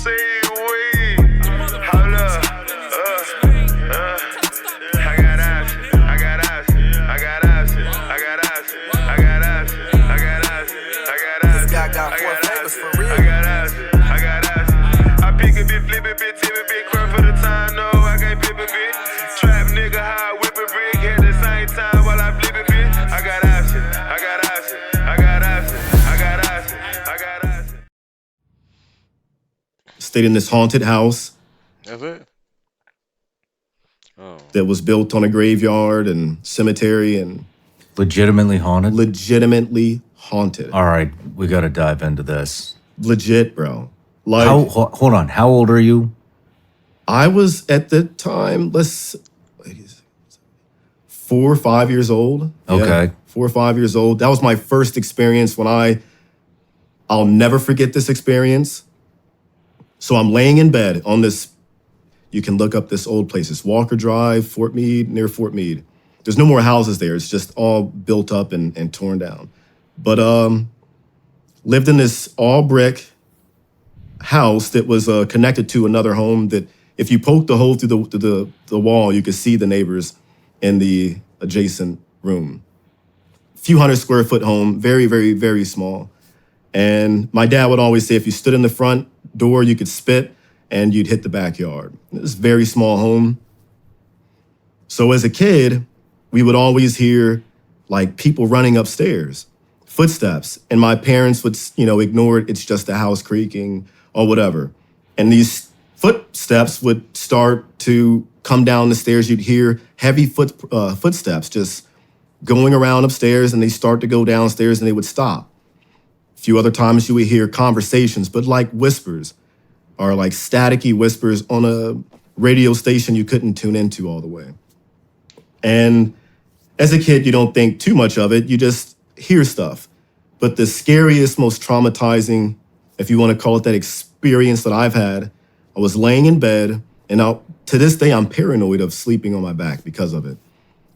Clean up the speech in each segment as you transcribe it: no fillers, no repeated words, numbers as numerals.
say we. Hold up. I got options. I got options. I got options. I got options. I got options. I got options. I got options. This guy got four flavors for real. I got options. I got options. I pick a bit, flip a bit, tip a bit, crap for the time. No, I can't flip a bit. Trap nigga, how I whip a brick at the same time while I flip a bit. I got options. I got options. I got options. I got options. I got options. Stayed in this haunted house That's it. Oh, that was built on a graveyard and cemetery and Legitimately haunted? legitimately haunted. All right, we got to dive into this. Legit, bro. Like, Hold on. How old are you? I was at the time, 4 or 5 years old. Yeah, Okay. 4 or 5 years old. That was my first experience I'll never forget this experience. So I'm laying in bed on this, you can look up this old place. It's Walker Drive, Fort Meade, near Fort Meade. There's no more houses there. It's just all built up and torn down. But lived in this all brick house that was connected to another home that if you poked the hole through the wall, you could see the neighbors in the adjacent room. Few 100 square foot home, very, very, very small. And my dad would always say if you stood in the front door, you could spit and you'd hit the backyard. It was a very small home. So as a kid, we would always hear like people running upstairs, footsteps, and my parents would, ignore it. It's just the house creaking or whatever. And these footsteps would start to come down the stairs. You'd hear heavy footsteps just going around upstairs, and they start to go downstairs, and they would stop. A few other times you would hear conversations, but like whispers or like staticky whispers on a radio station you couldn't tune into all the way. And as a kid, you don't think too much of it. You just hear stuff. But the scariest, most traumatizing, if you want to call it that, experience that I've had, I was laying in bed, and to this day, I'm paranoid of sleeping on my back because of it.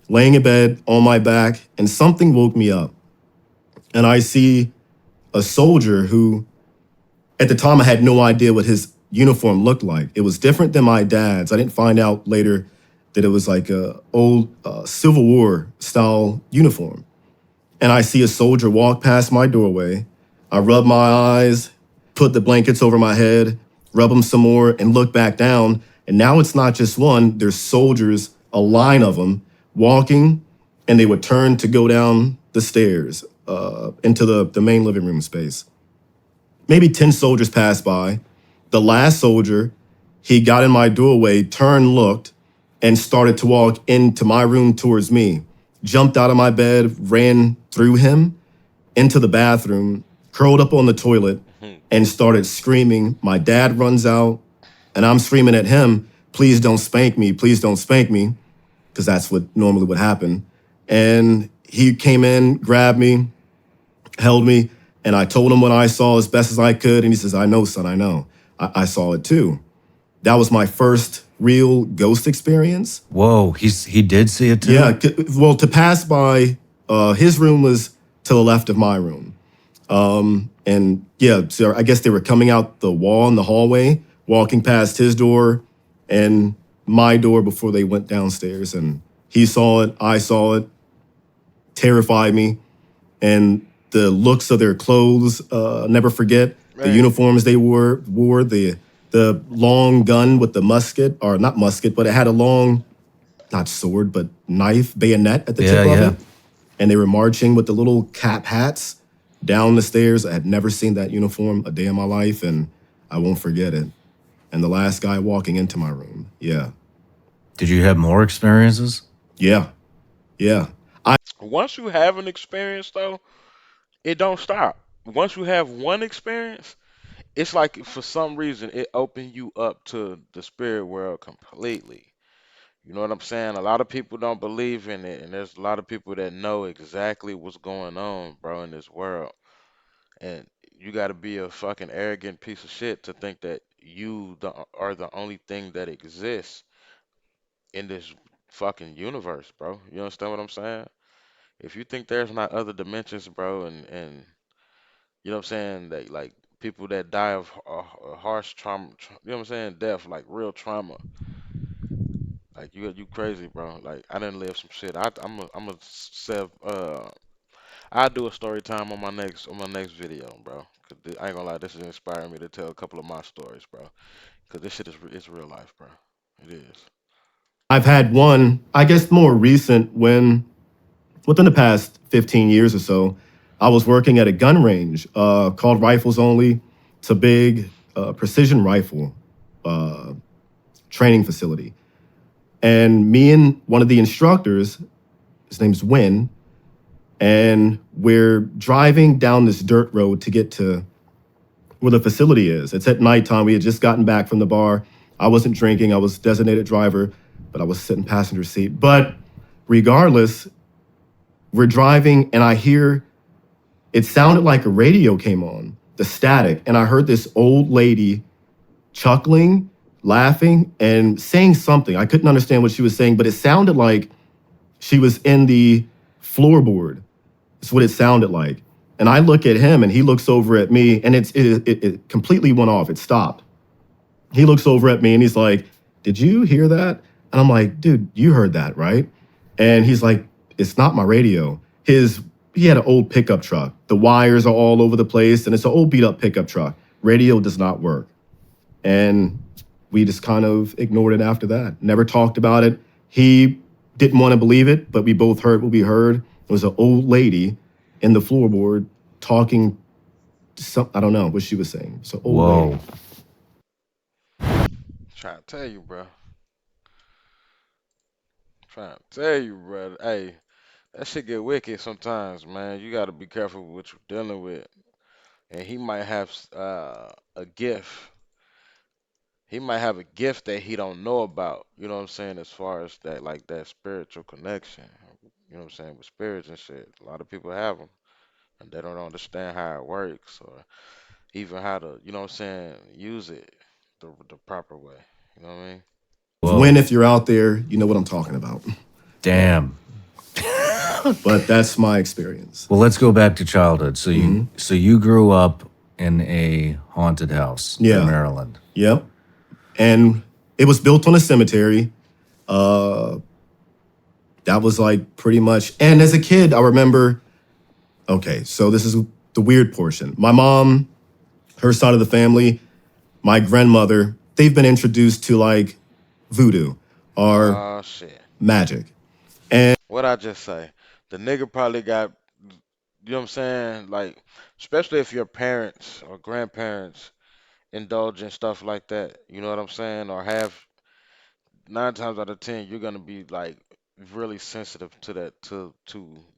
Laying in bed on my back, and something woke me up. And I see a soldier who, at the time, I had no idea what his uniform looked like. It was different than my dad's. I didn't find out later that it was like a old Civil War style uniform. And I see a soldier walk past my doorway. I rub my eyes, put the blankets over my head, rub them some more, and look back down. And now it's not just one, there's soldiers, a line of them, walking, and they would turn to go down the stairs into the main living room space. Maybe 10 soldiers passed by. The last soldier, he got in my doorway, turned, looked, and started to walk into my room towards me. Jumped out of my bed, ran through him into the bathroom, curled up on the toilet, and started screaming. My dad runs out, and I'm screaming at him, please don't spank me, please don't spank me, because that's what normally would happen. And he came in, grabbed me, held me, and I told him what I saw as best as I could, and he says, I know, son, I know. I saw it too. That was my first real ghost experience. Whoa, he did see it too? Yeah, well, to pass by, his room was to the left of my room. And yeah, so I guess they were coming out the wall in the hallway, walking past his door and my door before they went downstairs. And he saw it, I saw it, terrified me. And the looks of their clothes, never forget. The uniforms they wore the long gun with the musket, or not musket, but it had a long, not sword, but knife, bayonet at the tip of it. And they were marching with the little cap hats down the stairs. I had never seen that uniform a day in my life, and I won't forget it. And the last guy walking into my room, yeah. Did you have more experiences? Yeah, yeah. once you have an experience though, it don't stop. Once you have one experience, it's like for some reason it opened you up to the spirit world completely. You know what I'm saying? A lot of people don't believe in it, and there's a lot of people that know exactly what's going on, bro, in this world. And you got to be a fucking arrogant piece of shit to think that are the only thing that exists in this fucking universe, bro. You understand what I'm saying? If you think there's not other dimensions, bro, and you know what I'm saying, that like people that die of a harsh trauma, you know what I'm saying? Death, like real trauma. Like you crazy, bro. Like I didn't live some shit. I'm a self. I'll do a story time on my next video, bro. I ain't gonna lie, this is inspiring me to tell a couple of my stories, bro. Cause this shit is it's real life, bro. It is. I've had one, I guess, more recent when within the past 15 years or so, I was working at a gun range called Rifles Only. It's a big precision rifle uh, training facility. And me and one of the instructors, his name's Win, and we're driving down this dirt road to get to where the facility is. It's at nighttime. We had just gotten back from the bar. I wasn't drinking. I was designated driver, but I was sitting passenger seat. But regardless, we're driving and I hear it sounded like a radio came on, the static, and I heard this old lady chuckling, laughing, and saying something. I couldn't understand what she was saying, but it sounded like she was in the floorboard. That's what it sounded like. And I look at him and he looks over at me and it completely went off. It stopped. He looks over at me and he's like, "Did you hear that?" And I'm like, "Dude, you heard that, right?" And he's like, "It's not my radio." He had an old pickup truck. The wires are all over the place and it's an old beat up pickup truck. Radio does not work. And we just kind of ignored it after that. Never talked about it. He didn't want to believe it, but we both heard what we heard. It was an old lady in the floorboard talking I don't know what she was saying. So old lady. Whoa. Trying to tell you, bro. Trying to tell you, bro. Hey, that shit get wicked sometimes, man. You gotta be careful with what you're dealing with. And he might have a gift. He might have a gift that he don't know about. You know what I'm saying? As far as that, like that spiritual connection. You know what I'm saying? With spirits and shit. A lot of people have them, and they don't understand how it works or even how to, you know what I'm saying, use it the proper way. You know what I mean? When, Whoa. if you're out there, you know what I'm talking about. Damn. But that's my experience. Well, let's go back to childhood. So you grew up in a haunted house Yeah. in Maryland. Yep. And it was built on a cemetery. That was like pretty much. And as a kid, I remember. Okay, so this is the weird portion. My mom, her side of the family, my grandmother, they've been introduced to like voodoo or Oh shit. magic. What I just say? The nigga probably got, you know what I'm saying? Like, especially if your parents or grandparents indulge in stuff like that. You know what I'm saying? Or have 9 times out of 10, you're gonna be like really sensitive to that to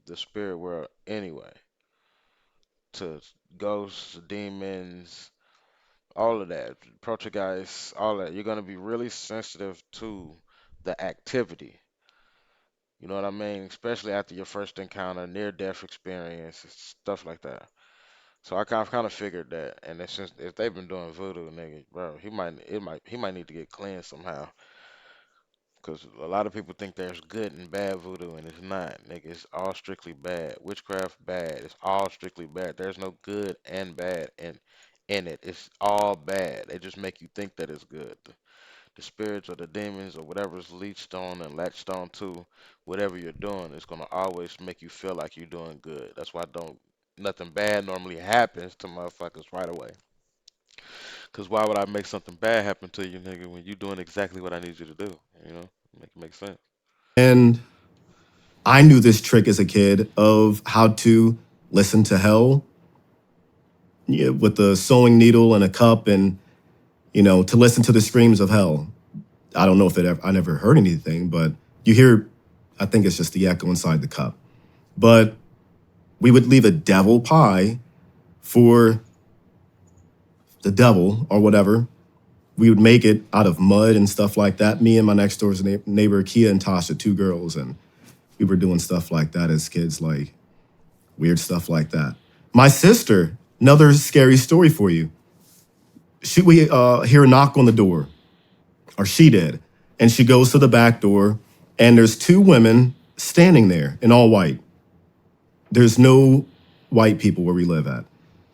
the spirit world anyway. To ghosts, demons, all of that, poltergeists, all that. You're gonna be really sensitive to the activity. You know what I mean? Especially after your first encounter, near death experience, stuff like that. So I kind of figured that, and then since if they've been doing voodoo, nigga, bro, he might need to get cleansed somehow. Cause a lot of people think there's good and bad voodoo, and it's not, nigga. It's all strictly bad. Witchcraft bad. It's all strictly bad. There's no good and bad in it. It's all bad. They just make you think that it's good. The spirits or the demons or whatever's leached on and latched on to whatever you're doing, it's gonna always make you feel like you're doing good. That's why don't nothing bad normally happens to motherfuckers right away. Cause why would I make something bad happen to you, nigga, when you doing exactly what I need you to do? You know, make it make sense. And I knew this trick as a kid of how to listen to hell, yeah, with the sewing needle and a cup and, to listen to the screams of hell. I don't know if I never heard anything, but you hear, I think it's just the echo inside the cup. But we would leave a devil pie for the devil or whatever. We would make it out of mud and stuff like that. Me and my next door's neighbor, Kia and Tasha, two girls, and we were doing stuff like that as kids, like weird stuff like that. My sister, another scary story for you. We hear a knock on the door, or she did, and she goes to the back door, and there's two women standing there in all white. There's no white people where we live at.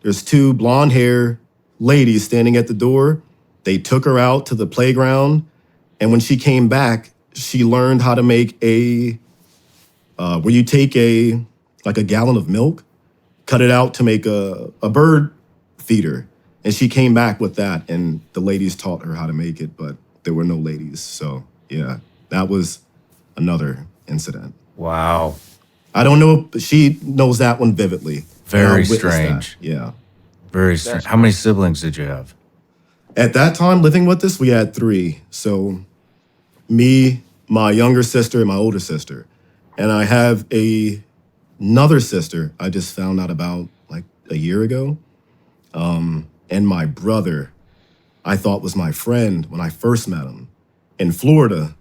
There's two blonde hair, ladies standing at the door. They took her out to the playground, and when she came back, she learned how to make a where you take a gallon of milk, cut it out to make a bird feeder. And she came back with that, and the ladies taught her how to make it, but there were no ladies. So, yeah, that was another incident. Wow. I don't know, but she knows that one vividly. And I Very witnessed that. strange. Yeah. Very strange. How many siblings did you have? At that time, living with us, we had three. So, me, my younger sister, and my older sister. And I have another sister I just found out about like a year ago. And my brother, I thought was my friend when I first met him. In Florida,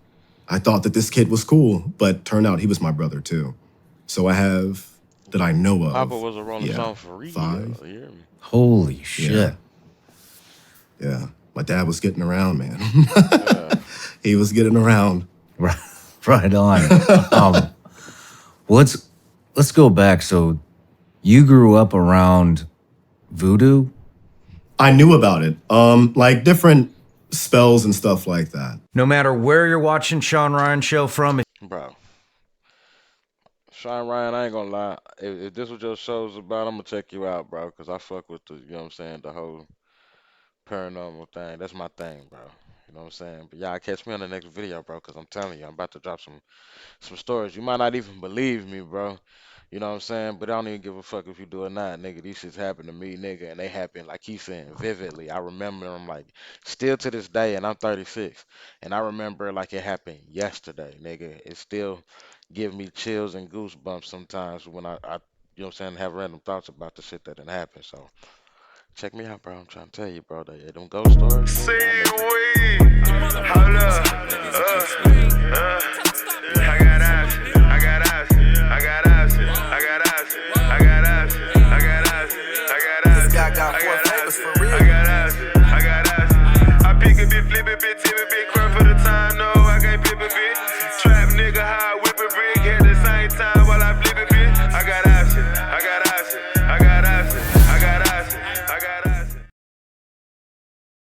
I thought that this kid was cool, but turned out he was my brother too. So I have, that I know of. Papa was a Rolling yeah, Stone for real. 5. You hear me? Holy shit. Yeah. My dad was getting around, man. Yeah. He was getting around. Right on. Well, let's go back. So you grew up around voodoo? I knew about it. Like different spells and stuff like that. No matter where you're watching Shawn Ryan show from, Bro. Shawn Ryan, I ain't gonna lie. If this was your show's about, I'm gonna check you out, bro. Cause I fuck with the, you know what I'm saying, the whole paranormal thing. That's my thing, bro. You know what I'm saying? But y'all catch me on the next video, bro. Cause I'm telling you, I'm about to drop some stories. You might not even believe me, bro. You know what I'm saying? But I don't even give a fuck if you do or not, nigga. These shits happen to me, nigga, and they happen like he's saying vividly. I remember them like still to this day, and I'm 36, and I remember like it happened yesterday, nigga. It still give me chills and goosebumps sometimes when I you know what I'm saying, have random thoughts about the shit that didn't happen. So check me out, bro. I'm trying to tell you, bro. Them ghost stories. See Nigga, we. Hold up.